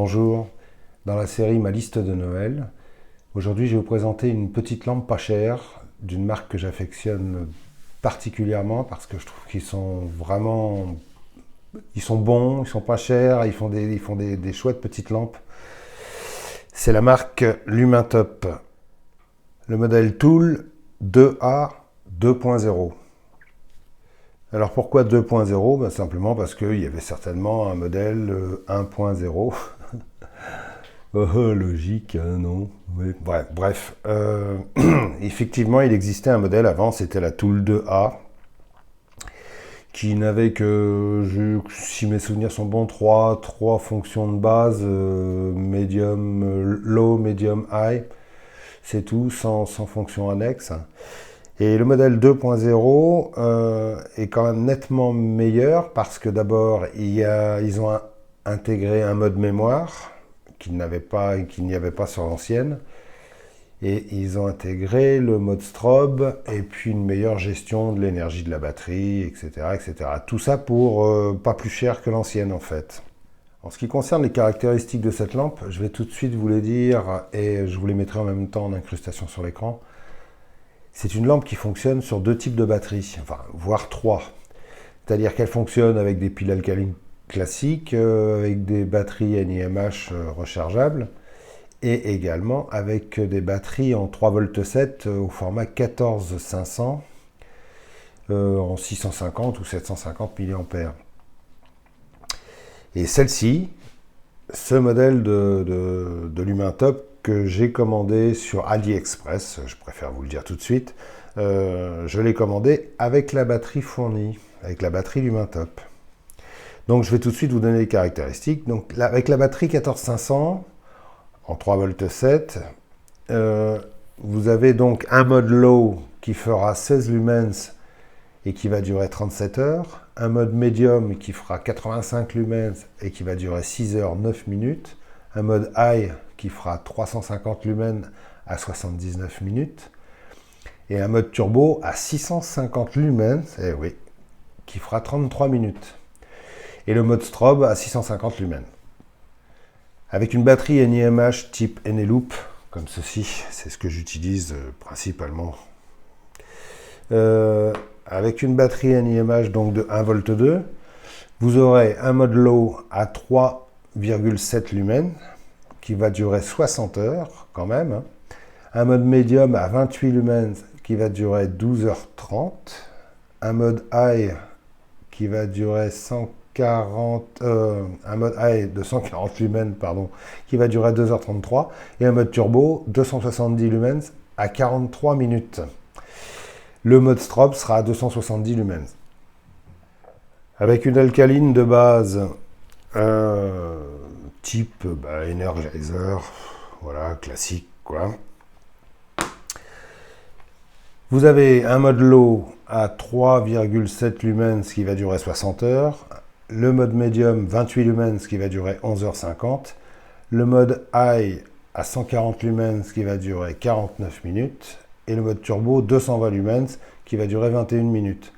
Bonjour, dans la série Ma liste de Noël, aujourd'hui je vais vous présenter une petite lampe pas chère d'une marque que j'affectionne particulièrement parce que je trouve qu'ils sont vraiment, ils sont bons, ils sont pas chers, ils font des chouettes petites lampes. C'est la marque Lumentop, le modèle Tool 2A 2.0. Alors pourquoi 2.0 ? Simplement parce qu'il y avait certainement un modèle 1.0. Logique, non. Oui. Bref, effectivement, il existait un modèle avant, c'était la Tool 2A, qui n'avait que, si mes souvenirs sont bons, trois fonctions de base, medium, low, medium, high, c'est tout, sans fonction annexe. Et le modèle 2.0 est quand même nettement meilleur parce que d'abord, ils ont intégré un mode mémoire qu'il n'y avait pas sur l'ancienne. Et ils ont intégré le mode strobe et puis une meilleure gestion de l'énergie de la batterie, etc., etc. Tout ça pour pas plus cher que l'ancienne en fait. En ce qui concerne les caractéristiques de cette lampe, je vais tout de suite vous les dire et je vous les mettrai en même temps en incrustation sur l'écran. C'est une lampe qui fonctionne sur deux types de batteries, enfin voire trois. C'est-à-dire qu'elle fonctionne avec des piles alcalines classiques, avec des batteries NiMH rechargeables, et également avec des batteries en 3,7 V au format 14500 en 650 ou 750 mAh. Et celle-ci, ce modèle de Lumentop que j'ai commandé sur AliExpress, je préfère vous le dire tout de suite, je l'ai commandé avec la batterie fournie, avec la batterie Lumentop. Donc je vais tout de suite vous donner les caractéristiques. Donc avec la batterie 14500 en 3,7 V, vous avez donc un mode low qui fera 16 lumens et qui va durer 37 heures, un mode medium qui fera 85 lumens et qui va durer 6 heures 9 minutes, un mode high qui fera 350 lumens à 79 minutes, et un mode turbo à 650 lumens, qui fera 33 minutes, et le mode strobe à 650 lumens. Avec une batterie NiMH type Eneloop, comme ceci, c'est ce que j'utilise principalement. Avec une batterie NiMH donc de 1,2 V, vous aurez un mode low à 3,7 lumens, qui va durer 60 heures quand même. Un mode médium à 28 lumens qui va durer 12h30. Un mode high qui va durer un mode high de 140 lumens qui va durer 2h33. Et un mode turbo 270 lumens à 43 minutes. Le mode strobe sera à 270 lumens. Avec une alcaline de base type Energizer, voilà, classique quoi. Vous avez un mode low à 3,7 lumens qui va durer 60 heures, le mode medium 28 lumens qui va durer 11h50, le mode high à 140 lumens qui va durer 49 minutes, et le mode turbo 220 lumens qui va durer 21 minutes.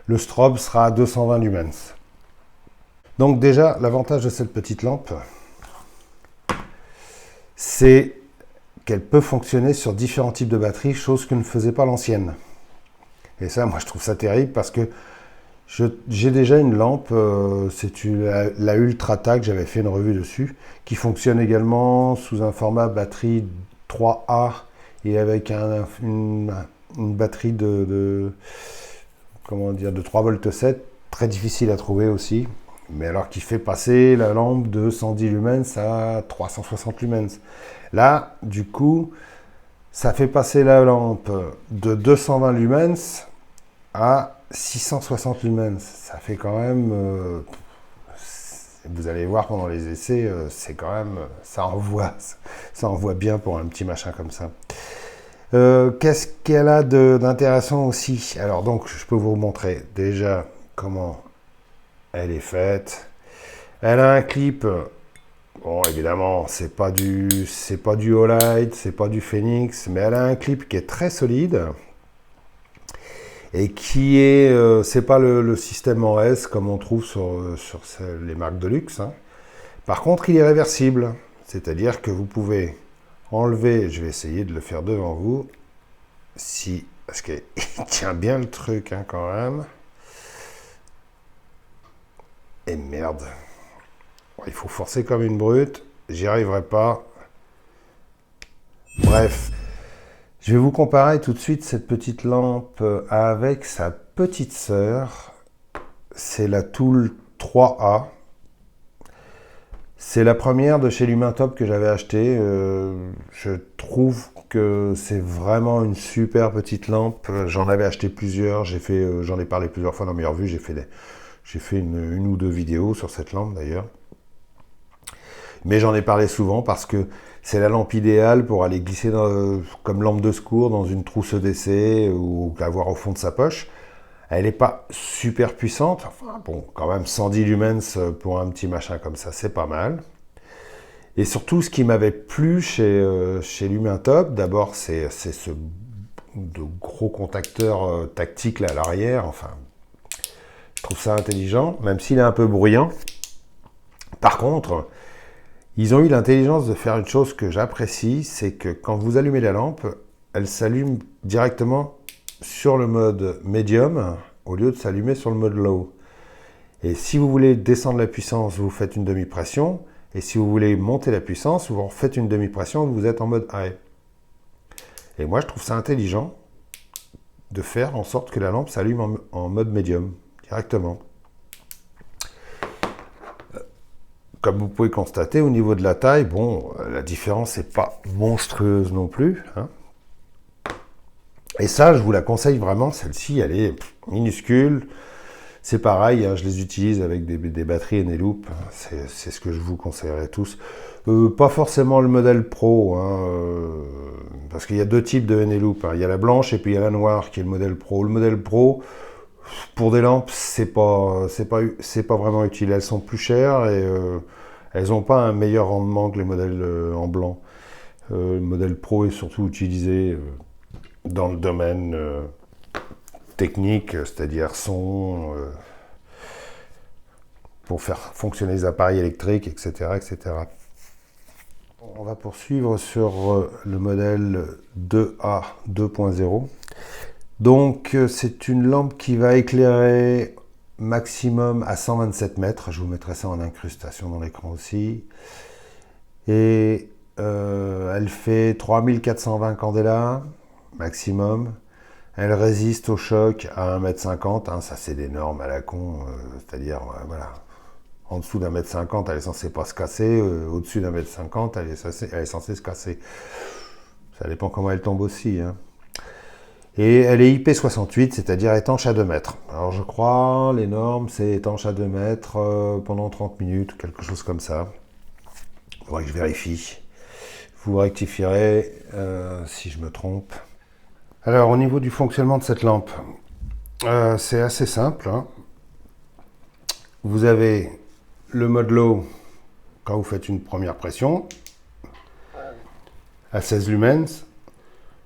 Le strobe sera à 220 lumens. Donc déjà, l'avantage de cette petite lampe, c'est qu'elle peut fonctionner sur différents types de batteries, chose que ne faisait pas l'ancienne. Et ça, moi, je trouve ça terrible parce que j'ai déjà une lampe, c'est la Ultratac, j'avais fait une revue dessus, qui fonctionne également sous un format batterie 3A et avec une batterie de 3,7 V, très difficile à trouver aussi. Mais alors qui fait passer la lampe de 110 lumens à 360 lumens. Là, du coup, ça fait passer la lampe de 220 lumens à 660 lumens. Ça fait quand même... vous allez voir pendant les essais, c'est quand même... Ça envoie bien pour un petit machin comme ça. Qu'est-ce qu'elle a d'intéressant aussi? Alors donc, je peux vous montrer déjà comment... elle est faite. Elle a un clip. Bon, évidemment, c'est pas du Olight, c'est pas du Phoenix, mais elle a un clip qui est très solide et qui est, c'est pas le système en S comme on trouve sur les marques de luxe, hein, Par contre, il est réversible. C'est-à-dire que vous pouvez enlever, je vais essayer de le faire devant vous, parce qu'il tient bien le truc hein, quand même. Et merde. Il faut forcer comme une brute. J'y arriverai pas. Bref. Je vais vous comparer tout de suite cette petite lampe avec sa petite sœur. C'est la Tool 3A. C'est la première de chez Lumentop que j'avais achetée. Je trouve que c'est vraiment une super petite lampe. J'en avais acheté plusieurs. J'en ai parlé plusieurs fois dans mes revues. J'ai fait une ou deux vidéos sur cette lampe d'ailleurs. Mais j'en ai parlé souvent parce que c'est la lampe idéale pour aller glisser comme lampe de secours dans une trousse EDC ou l'avoir au fond de sa poche. Elle n'est pas super puissante. Enfin, bon, quand même 110 lumens pour un petit machin comme ça, c'est pas mal. Et surtout, ce qui m'avait plu chez Lumentop, d'abord, c'est de gros contacteurs tactiques là à l'arrière. Enfin, je trouve ça intelligent, même s'il est un peu bruyant. Par contre, ils ont eu l'intelligence de faire une chose que j'apprécie, c'est que quand vous allumez la lampe, elle s'allume directement sur le mode médium au lieu de s'allumer sur le mode low. Et si vous voulez descendre la puissance, vous faites une demi-pression. Et si vous voulez monter la puissance, vous refaites une demi-pression, vous êtes en mode high. Et moi, je trouve ça intelligent de faire en sorte que la lampe s'allume en mode médium directement. Comme vous pouvez constater, au niveau de la taille, bon, la différence n'est pas monstrueuse non plus. Hein. Et ça, je vous la conseille vraiment. Celle-ci, elle est minuscule. C'est pareil, hein, je les utilise avec des batteries Eneloop. C'est ce que je vous conseillerais tous. Pas forcément le modèle Pro, hein, parce qu'il y a deux types de Eneloop. Hein. Il y a la blanche et puis il y a la noire qui est le modèle Pro. Le modèle Pro, pour des lampes, c'est pas vraiment utile. Elles sont plus chères et elles n'ont pas un meilleur rendement que les modèles en blanc. Le modèle Pro est surtout utilisé dans le domaine technique, c'est-à-dire son, pour faire fonctionner les appareils électriques, etc., etc. On va poursuivre sur le modèle 2A 2.0. Donc, c'est une lampe qui va éclairer maximum à 127 mètres. Je vous mettrai ça en incrustation dans l'écran aussi. Et elle fait 3420 candela maximum. Elle résiste au choc à 1,50 m. Hein, ça, c'est des normes à la con. C'est-à-dire, voilà. En dessous d'1,50 m, elle est censée pas se casser. Au-dessus d'1,50 m, elle est censée se casser. Ça dépend comment elle tombe aussi. Hein. Et elle est IP68, c'est-à-dire étanche à 2 mètres. Alors je crois, les normes, c'est étanche à 2 mètres pendant 30 minutes, quelque chose comme ça. Il faudrait que je vérifie. Vous rectifierez si je me trompe. Alors au niveau du fonctionnement de cette lampe, c'est assez simple. Hein. Vous avez le mode low quand vous faites une première pression à 16 lumens.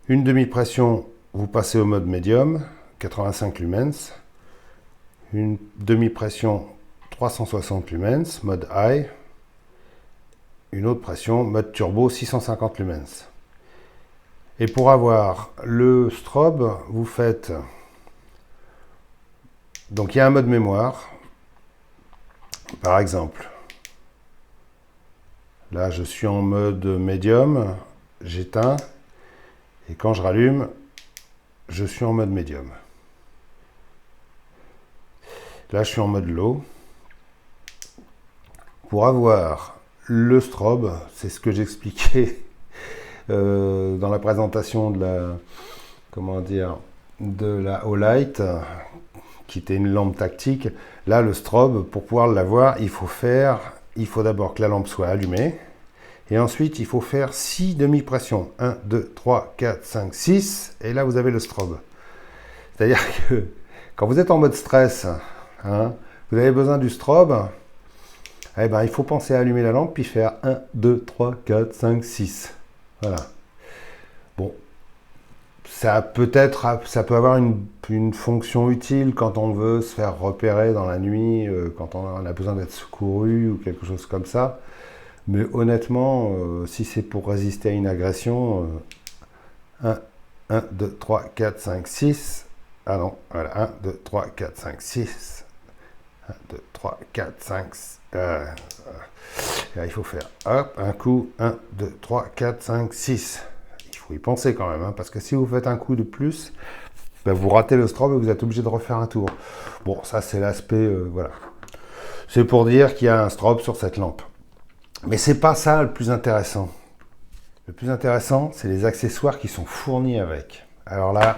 Une demi-pression, vous passez au mode médium, 85 lumens. Une demi-pression, 360 lumens, mode high. Une autre pression, mode turbo, 650 lumens. Et pour avoir le strobe, vous faites... Donc il y a un mode mémoire. Par exemple, là je suis en mode médium, j'éteins. Et quand je rallume, je suis en mode médium. Là, je suis en mode low. Pour avoir le strobe, c'est ce que j'expliquais dans la présentation de la, de la Olight, qui était une lampe tactique. Là, le strobe, pour pouvoir l'avoir, il faut d'abord que la lampe soit allumée. Et ensuite, il faut faire 6 demi-pressions. 1, 2, 3, 4, 5, 6. Et là, vous avez le strobe. C'est-à-dire que quand vous êtes en mode stress, hein, vous avez besoin du strobe, eh ben, il faut penser à allumer la lampe, puis faire 1, 2, 3, 4, 5, 6. Voilà. Bon, ça peut avoir une fonction utile quand on veut se faire repérer dans la nuit, quand on a besoin d'être secouru ou quelque chose comme ça. Mais honnêtement, si c'est pour résister à une agression, 1, 2, 3, 4, 5, 6. Ah non, voilà, 1, 2, 3, 4, 5, 6. 1, 2, 3, 4, 5, là, il faut faire hop, un coup, 1, 2, 3, 4, 5, 6. Il faut y penser quand même, hein, parce que si vous faites un coup de plus, ben vous ratez le strobe et vous êtes obligé de refaire un tour. Bon, ça c'est l'aspect, voilà. C'est pour dire qu'il y a un strobe sur cette lampe. Mais c'est pas ça le plus intéressant. Le plus intéressant, c'est les accessoires qui sont fournis avec. Alors là,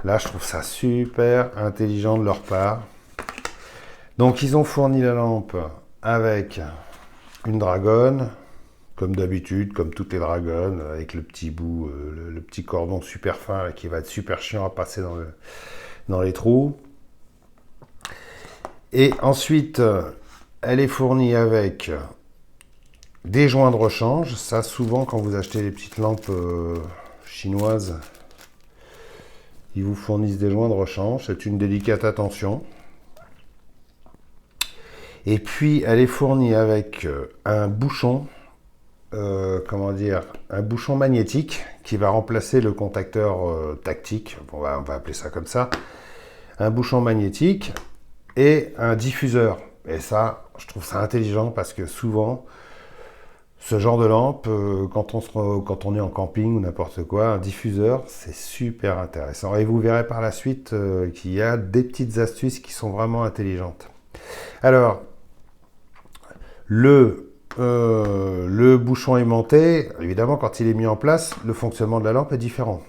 je trouve ça super intelligent de leur part. Donc, ils ont fourni la lampe avec une dragonne, comme d'habitude, comme toutes les dragonnes, avec le petit bout, le petit cordon super fin qui va être super chiant à passer dans les trous. Et ensuite, elle est fournie avec des joints de rechange. Ça, souvent, quand vous achetez les petites lampes chinoises, ils vous fournissent des joints de rechange. C'est une délicate attention. Et puis, elle est fournie avec un bouchon, un bouchon magnétique qui va remplacer le contacteur tactique. On va appeler ça comme ça. Un bouchon magnétique et un diffuseur. Et ça, je trouve ça intelligent parce que souvent, ce genre de lampe, quand on est en camping ou n'importe quoi, un diffuseur, c'est super intéressant. Et vous verrez par la suite qu'il y a des petites astuces qui sont vraiment intelligentes. Alors, le bouchon aimanté, évidemment, quand il est mis en place, le fonctionnement de la lampe est différent.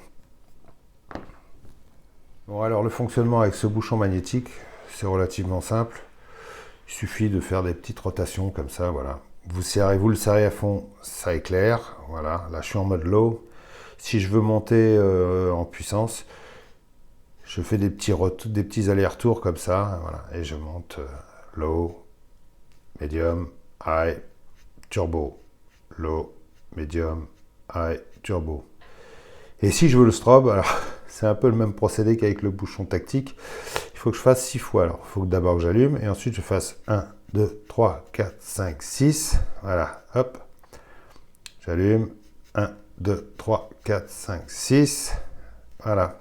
Bon, alors le fonctionnement avec ce bouchon magnétique, c'est relativement simple. Il suffit de faire des petites rotations comme ça, voilà. Vous le serrez à fond, ça éclaire. Voilà, là je suis en mode low. Si je veux monter en puissance, je fais des petits allers-retours comme ça, voilà, et je monte low, medium, high, turbo, low, medium, high, turbo. Et si je veux le strobe, alors c'est un peu le même procédé qu'avec le bouchon tactique. Il faut que je fasse 6 fois. Alors, il faut d'abord que j'allume et ensuite je fasse 1, 2, 3, 4, 5, 6. Voilà, hop. J'allume. 1, 2, 3, 4, 5, 6. Voilà.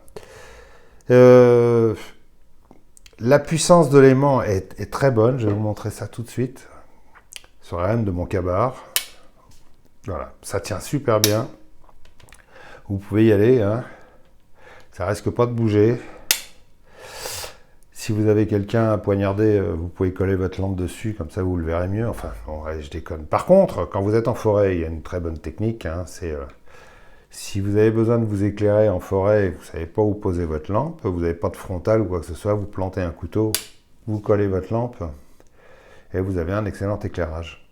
La puissance de l'aimant est très bonne. Je vais vous montrer ça tout de suite. Sur la lame de mon Ka-Bar. Voilà, ça tient super bien. Vous pouvez y aller, hein. Ça risque pas de bouger. Si vous avez quelqu'un à poignarder, vous pouvez coller votre lampe dessus, comme ça vous le verrez mieux. Enfin, bon, ouais, je déconne. Par contre, quand vous êtes en forêt, il y a une très bonne technique. Hein, c'est si vous avez besoin de vous éclairer en forêt et que vous ne savez pas où poser votre lampe, vous n'avez pas de frontal ou quoi que ce soit, vous plantez un couteau, vous collez votre lampe et vous avez un excellent éclairage.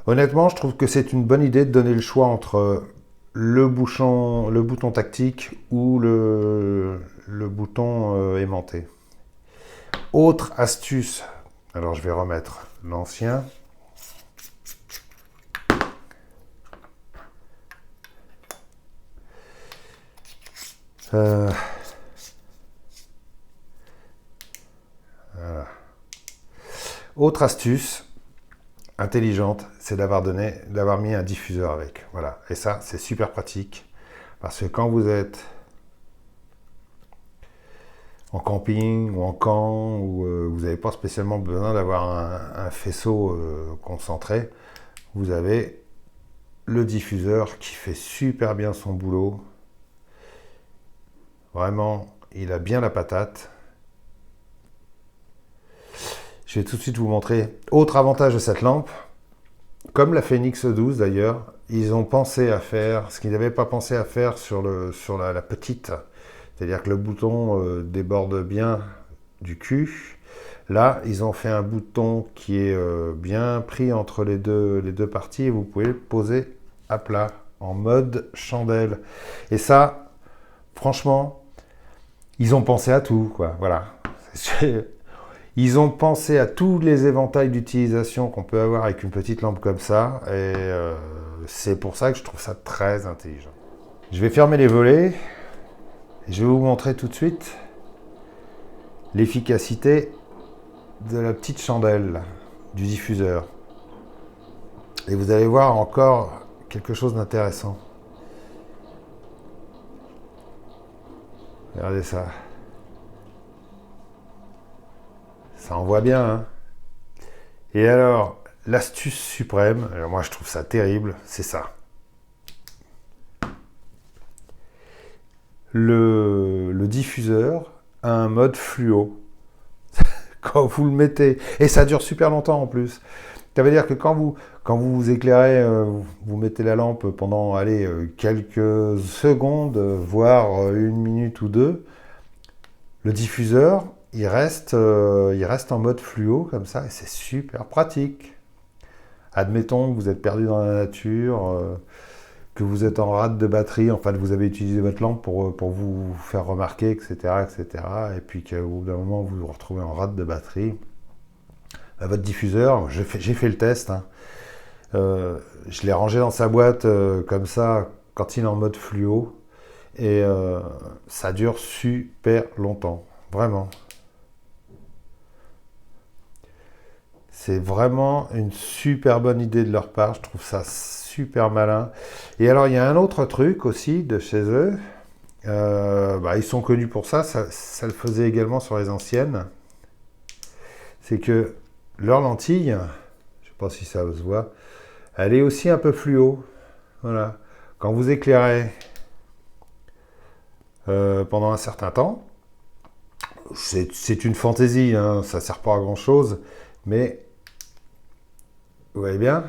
Honnêtement, je trouve que c'est une bonne idée de donner le choix entre le bouton tactique ou le bouton aimanté. Autre astuce, alors je vais remettre l'ancien. Voilà. Autre astuce intelligente, c'est d'avoir mis un diffuseur avec. Voilà. Et ça, c'est super pratique. Parce que quand vous êtes en camping ou en camp, où vous n'avez pas spécialement besoin d'avoir un faisceau concentré, vous avez le diffuseur qui fait super bien son boulot. Vraiment, il a bien la patate. Je vais tout de suite vous montrer. Autre avantage de cette lampe, comme la Phoenix 12 d'ailleurs, ils ont pensé à faire ce qu'ils n'avaient pas pensé à faire sur la petite. C'est-à-dire que le bouton déborde bien du cul. Là, ils ont fait un bouton qui est bien pris entre les deux parties et vous pouvez le poser à plat, en mode chandelle. Et ça, franchement, ils ont pensé à tout, quoi. Voilà. Ils ont pensé à tous les éventails d'utilisation qu'on peut avoir avec une petite lampe comme ça. Et c'est pour ça que je trouve ça très intelligent. Je vais fermer les volets et je vais vous montrer tout de suite l'efficacité de la petite chandelle du diffuseur. Et vous allez voir encore quelque chose d'intéressant. Regardez ça. Ça envoie bien, hein? Et alors, l'astuce suprême, alors moi je trouve ça terrible, c'est ça. Le diffuseur a un mode fluo. Quand vous le mettez, et ça dure super longtemps en plus. Ça veut dire que quand vous éclairez, vous mettez la lampe pendant allez, quelques secondes, voire une minute ou deux, le diffuseur, il reste en mode fluo comme ça, et c'est super pratique. Admettons que vous êtes perdu dans la nature, que vous êtes en rate de batterie, enfin vous avez utilisé votre lampe pour vous faire remarquer, etc., etc., et puis qu'au bout d'un moment vous vous retrouvez en rate de batterie, votre diffuseur, j'ai fait le test, hein, je l'ai rangé dans sa boîte comme ça quand il est en mode fluo, et ça dure super longtemps, vraiment. C'est vraiment une super bonne idée de leur part, je trouve ça super malin. Et alors il y a un autre truc aussi de chez eux, ils sont connus pour ça, ça le faisait également sur les anciennes, c'est que leur lentille, je ne sais pas si ça se voit, elle est aussi un peu fluo. Voilà. Quand vous éclairez pendant un certain temps, c'est une fantaisie, hein, ça ne sert pas à grand chose, mais vous voyez bien,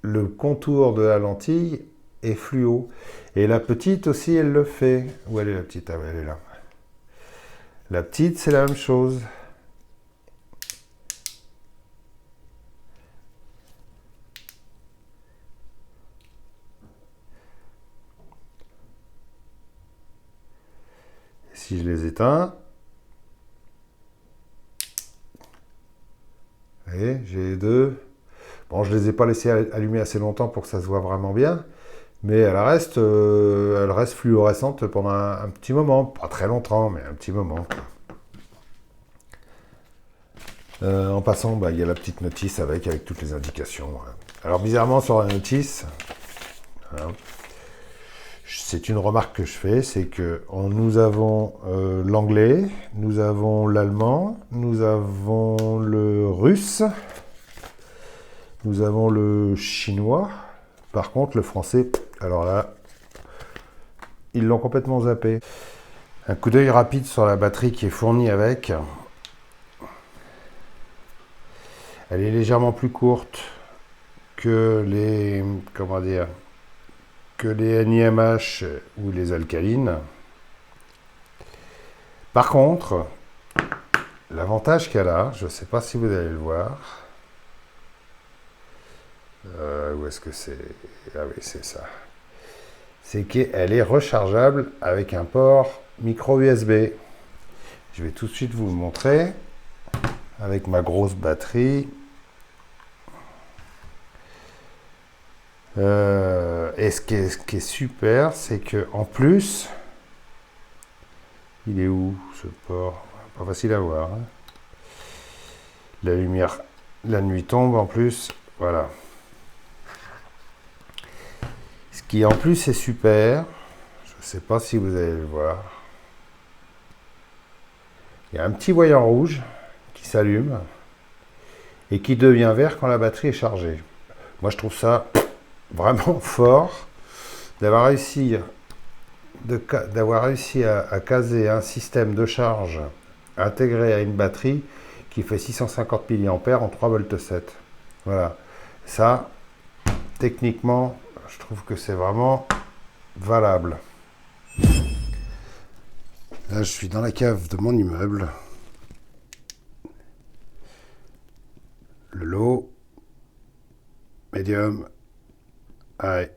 le contour de la lentille est fluo. Et la petite aussi, elle le fait. Où elle est la petite? Ah ouais, elle est là. La petite, c'est la même chose. Si je les éteins, vous voyez, j'ai les deux. Bon, je ne les ai pas laissés allumer assez longtemps pour que ça se voit vraiment bien, mais elle reste fluorescente pendant un petit moment. Pas très longtemps, mais un petit moment. En passant, il y a la petite notice avec toutes les indications. Alors, bizarrement, sur la notice, hein, c'est une remarque que je fais, c'est que nous avons l'anglais, nous avons l'allemand, nous avons le russe, nous avons le chinois. Par contre, le français, alors là, ils l'ont complètement zappé. Un coup d'œil rapide sur la batterie qui est fournie avec. Elle est légèrement plus courte que les, comment dire, que les NiMH ou les alcalines. Par contre, l'avantage qu'elle a, je ne sais pas si vous allez le voir. Où est-ce que c'est? Ah oui, c'est ça. C'est qu'elle est rechargeable avec un port micro USB. Je vais tout de suite vous le montrer avec ma grosse batterie. Et ce qui est super, c'est que en plus, il est où ce port? Pas facile à voir. Hein. La lumière, la nuit tombe en plus. Voilà. Ce qui en plus est super, je ne sais pas si vous allez le voir. Il y a un petit voyant rouge qui s'allume et qui devient vert quand la batterie est chargée. Moi, je trouve ça vraiment fort d'avoir réussi à caser un système de charge intégré à une batterie qui fait 650 mAh en 3,7 V. Voilà. Ça, techniquement, je trouve que c'est vraiment valable. Là, je suis dans la cave de mon immeuble. Le low, medium, high,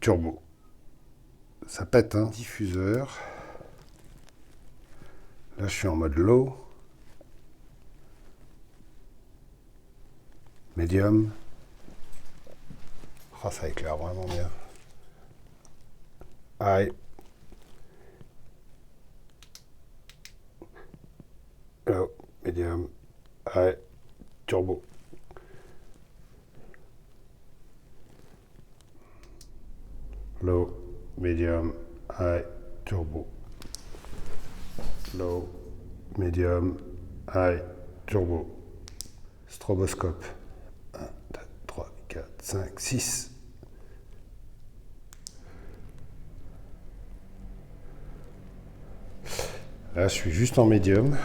turbo. Ça pète, hein. Diffuseur. Là, je suis en mode low. Medium. Oh, ça éclaire vraiment bien. High. Low, medium, high, turbo. Low, medium, high, turbo. Low, medium, high, turbo. Stroboscope. 1, 2, 3, 4, 5, 6. Là, je suis juste en médium.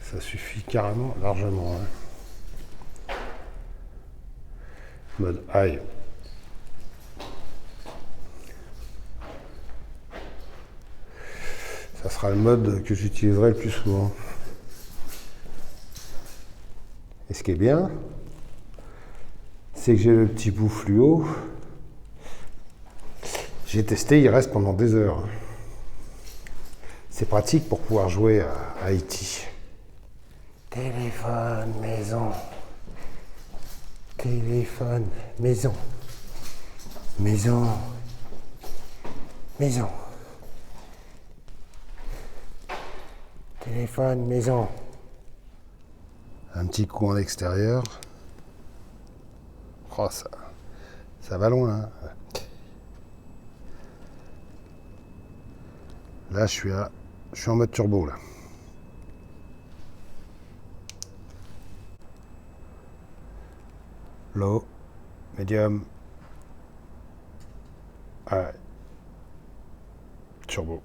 Ça suffit carrément, largement. Hein. Mode high. Ça sera le mode que j'utiliserai le plus souvent. Et ce qui est bien, c'est que j'ai le petit bout fluo. J'ai testé, il reste pendant des heures. C'est pratique pour pouvoir jouer à Haïti. Téléphone, maison. Téléphone, maison. Maison. Maison. Téléphone, maison. Un petit coup en extérieur. Oh, ça va loin. Hein. Là, je suis en mode turbo, là. Low, medium, high, turbo.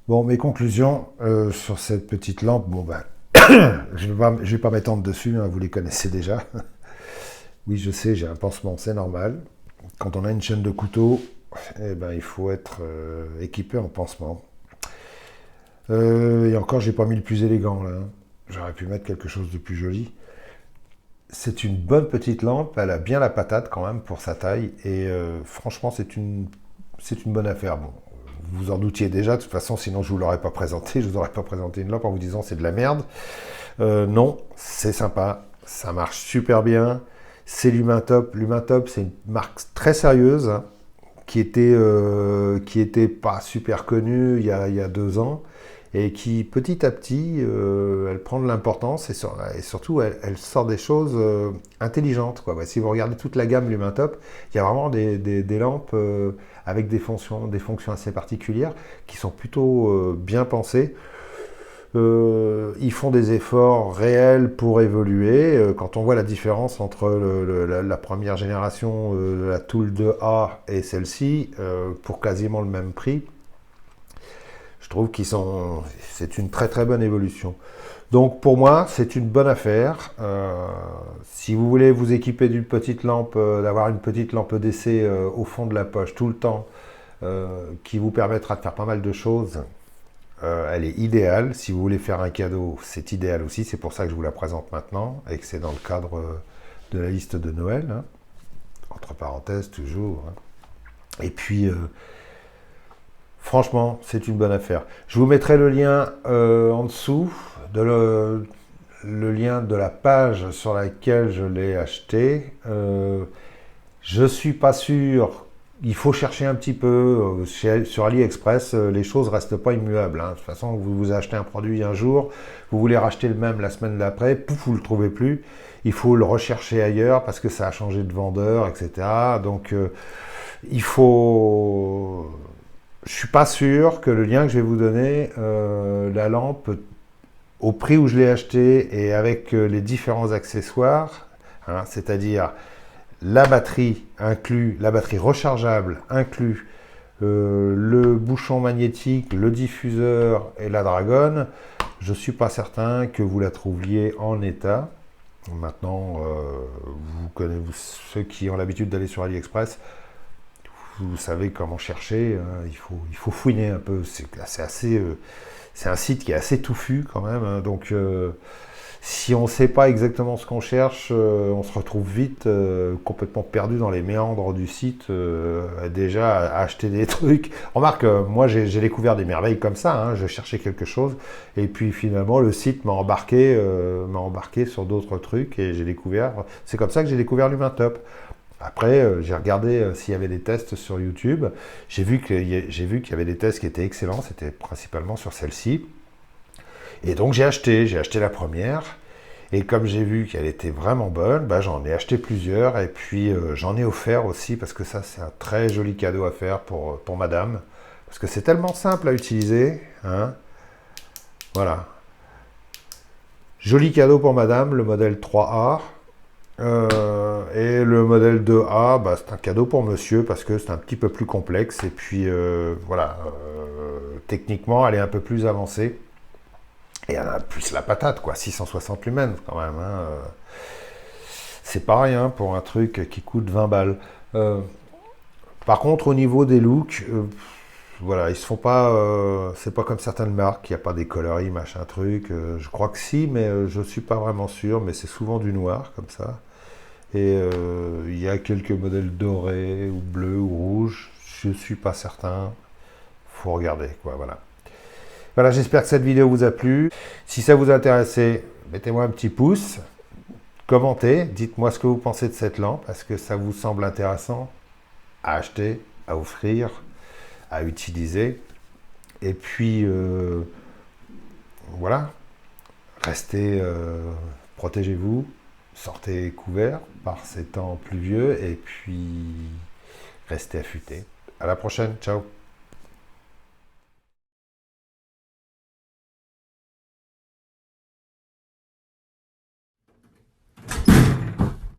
Bon, mes conclusions sur cette petite lampe, bon ben, je vais pas m'étendre dessus, hein, vous les connaissez déjà. Oui, je sais, j'ai un pansement, c'est normal. Quand on a une chaîne de couteau, eh ben, il faut être équipé en pansement. Et encore, j'ai pas mis le plus élégant là. J'aurais pu mettre quelque chose de plus joli. C'est une bonne petite lampe, elle a bien la patate quand même pour sa taille. Et franchement, c'est une bonne affaire. Bon, vous en doutiez déjà, de toute façon, sinon je ne vous l'aurais pas présenté. Je ne vous aurais pas présenté une lampe en vous disant c'est de la merde. Non, c'est sympa, ça marche super bien. C'est Lumintop. Lumintop, c'est une marque très sérieuse, hein, qui était pas super connue il y a 2 ans. Et qui, petit à petit, elle prend de l'importance et surtout, elle sort des choses intelligentes, quoi. Bah, si vous regardez toute la gamme Lumintop, il y a vraiment des lampes avec des fonctions assez particulières qui sont plutôt bien pensées. Ils font des efforts réels pour évoluer. Quand on voit la différence entre la première génération de la Tool 2A et celle-ci, pour quasiment le même prix, je trouve c'est une très très bonne évolution. Donc pour moi, c'est une bonne affaire. Si vous voulez vous équiper d'une petite lampe, d'avoir une petite lampe d'essai au fond de la poche tout le temps, qui vous permettra de faire pas mal de choses, elle est idéale. Si vous voulez faire un cadeau, c'est idéal aussi. C'est pour ça que je vous la présente maintenant et que c'est dans le cadre de la liste de Noël, hein. Entre parenthèses toujours. Hein. Et puis... franchement, c'est une bonne affaire. Je vous mettrai le lien en dessous, le lien de la page sur laquelle je l'ai acheté. Je ne suis pas sûr, il faut chercher un petit peu. Sur AliExpress, les choses ne restent pas immuables. Hein. De toute façon, vous achetez un produit un jour, vous voulez racheter le même la semaine d'après, pouf, vous ne le trouvez plus. Il faut le rechercher ailleurs parce que ça a changé de vendeur, etc. Donc, il faut... Je ne suis pas sûr que le lien que je vais vous donner, la lampe, au prix où je l'ai acheté et avec les différents accessoires, hein, c'est-à-dire la batterie inclus, la batterie rechargeable inclus, le bouchon magnétique, le diffuseur et la dragonne, je ne suis pas certain que vous la trouviez en état. Maintenant, ceux qui ont l'habitude d'aller sur AliExpress, vous savez comment chercher, hein, il faut fouiner un peu, c'est un site qui est assez touffu quand même, hein, donc si on ne sait pas exactement ce qu'on cherche, on se retrouve vite complètement perdu dans les méandres du site, déjà à acheter des trucs. Remarque, moi j'ai découvert des merveilles comme ça, hein, je cherchais quelque chose, et puis finalement le site m'a embarqué sur d'autres trucs, et j'ai découvert, c'est comme ça que j'ai découvert l'Humain-Top. Après, j'ai regardé s'il y avait des tests sur YouTube, j'ai vu qu'il y avait des tests qui étaient excellents, c'était principalement sur celle-ci. Et donc j'ai acheté la première. Et comme j'ai vu qu'elle était vraiment bonne, bah, j'en ai acheté plusieurs. Et puis j'en ai offert aussi, parce que ça c'est un très joli cadeau à faire pour madame. Parce que c'est tellement simple à utiliser. Hein. Voilà. Joli cadeau pour madame, le modèle 3A. Et le modèle 2A, bah, c'est un cadeau pour monsieur, parce que c'est un petit peu plus complexe. Et puis voilà, techniquement elle est un peu plus avancée. Et elle a plus la patate, quoi. 660 lumens, quand même. Hein. C'est pas rien pour un truc qui coûte 20 balles. Par contre, au niveau des looks, voilà, ils se font pas. C'est pas comme certaines marques, il n'y a pas des coloris, machin truc. Je crois que si, mais je suis pas vraiment sûr. Mais c'est souvent du noir, comme ça. Et il y a quelques modèles dorés, ou bleus, ou rouges. Je suis pas certain. Faut regarder, quoi, voilà. Voilà, j'espère que cette vidéo vous a plu. Si ça vous a intéressé, mettez-moi un petit pouce, commentez, dites-moi ce que vous pensez de cette lampe, est-ce que ça vous semble intéressant à acheter, à offrir, à utiliser. Et puis, voilà, restez, protégez-vous, sortez couverts par ces temps pluvieux, et puis restez affûtés. À la prochaine, ciao.